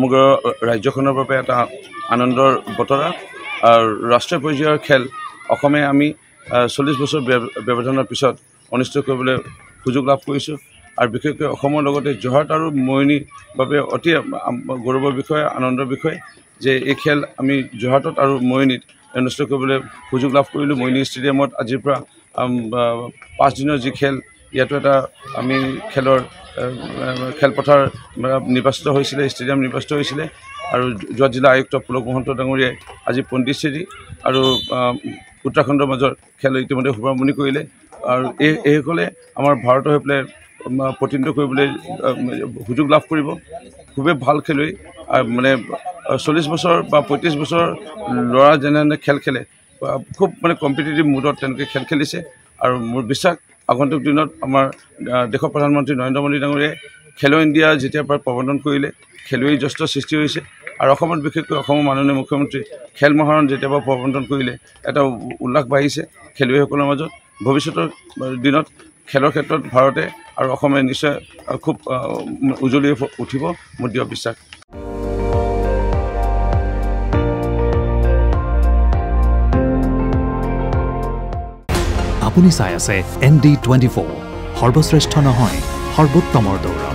সমগ্ৰ ৰাজ্যখনৰ বাবে এটা আনন্দৰ বতৰা আৰু ৰাষ্ট্ৰীয় পৰ্যায়ৰ খেল অসমে আমি 40 বছৰ ব্যৱধানৰ পিছত অনুষ্ঠিত কৰিবলৈ সুযোগ লাভ কৰিছোঁ আৰু বিশেষকৈ অসমৰ লগতে যোৰহাট আৰু মৰিয়নিৰ বাবে অতি গৌৰৱৰ বিষয় আনন্দৰ বিষয় যে এই খেল আমি যোৰহাটত আৰু মৰিয়নিত অনুষ্ঠিত কৰিবলৈ সুযোগ লাভ কৰিলোঁ মৰিয়নি ষ্টেডিয়ামত আজিৰ পৰা 5 দিনৰ যি খেল ইয়াতো এটা আমি খেলপথাৰ নিৰ্বাচিত হৈছিলে ষ্টেডিয়াম নিৰ্বাচিত হৈছিলে আৰু যোৰহাট জিলা আয়ুক্ত পুলক মহন্ত ডাঙৰীয়াই আজি পণ্ডিচেৰী আৰু উত্তৰাখণ্ডৰ মাজৰ খেল ইতিমধ্যে শুভাৰম্ভণি কৰিলে আৰু এইসকলে আমাৰ ভাৰতৰ হৈ পেলাই প্ৰতিনিধিত্ব কৰিবলৈ সুযোগ লাভ কৰিব খুবেই ভাল খেলুৱৈ মানে 40 বছৰ বা 35 বছৰ ল'ৰা যেনে খেল খেলে খুব মানে কম্পিটিটিভ মুডত তেনেকৈ খেল খেলিছে আৰু মোৰ বিশ্বাস আগন্তুক দিনত আমাৰ দেশৰ প্ৰধানমন্ত্ৰী নৰেন্দ্ৰ মোদী ডাঙৰীয়াই খেলো ইণ্ডিয়া যেতিয়াৰ পৰা প্ৰৱৰ্তন কৰিলে খেলুৱৈ যথেষ্ট সৃষ্টি হৈছে আৰু অসমত বিশেষকৈ অসমৰ মাননীয় মুখ্যমন্ত্ৰী খেল মহাৰণ যেতিয়াৰ পৰা প্ৰৱৰ্তন কৰিলে এটা উল্লাস বাঢ়িছে খেলুৱৈসকলৰ মাজত ভৱিষ্যতৰ দিনত খেলৰ ক্ষেত্ৰত ভাৰতে আৰু অসমে নিশ্চয় খুব উজ্জ্বলি উঠিব মোৰ দৃঢ় বিশ্বাস আপুনি চাই আছে ND24 সৰ্বশ্ৰেষ্ঠ নহয় সৰ্বোত্তমৰ দৌৰ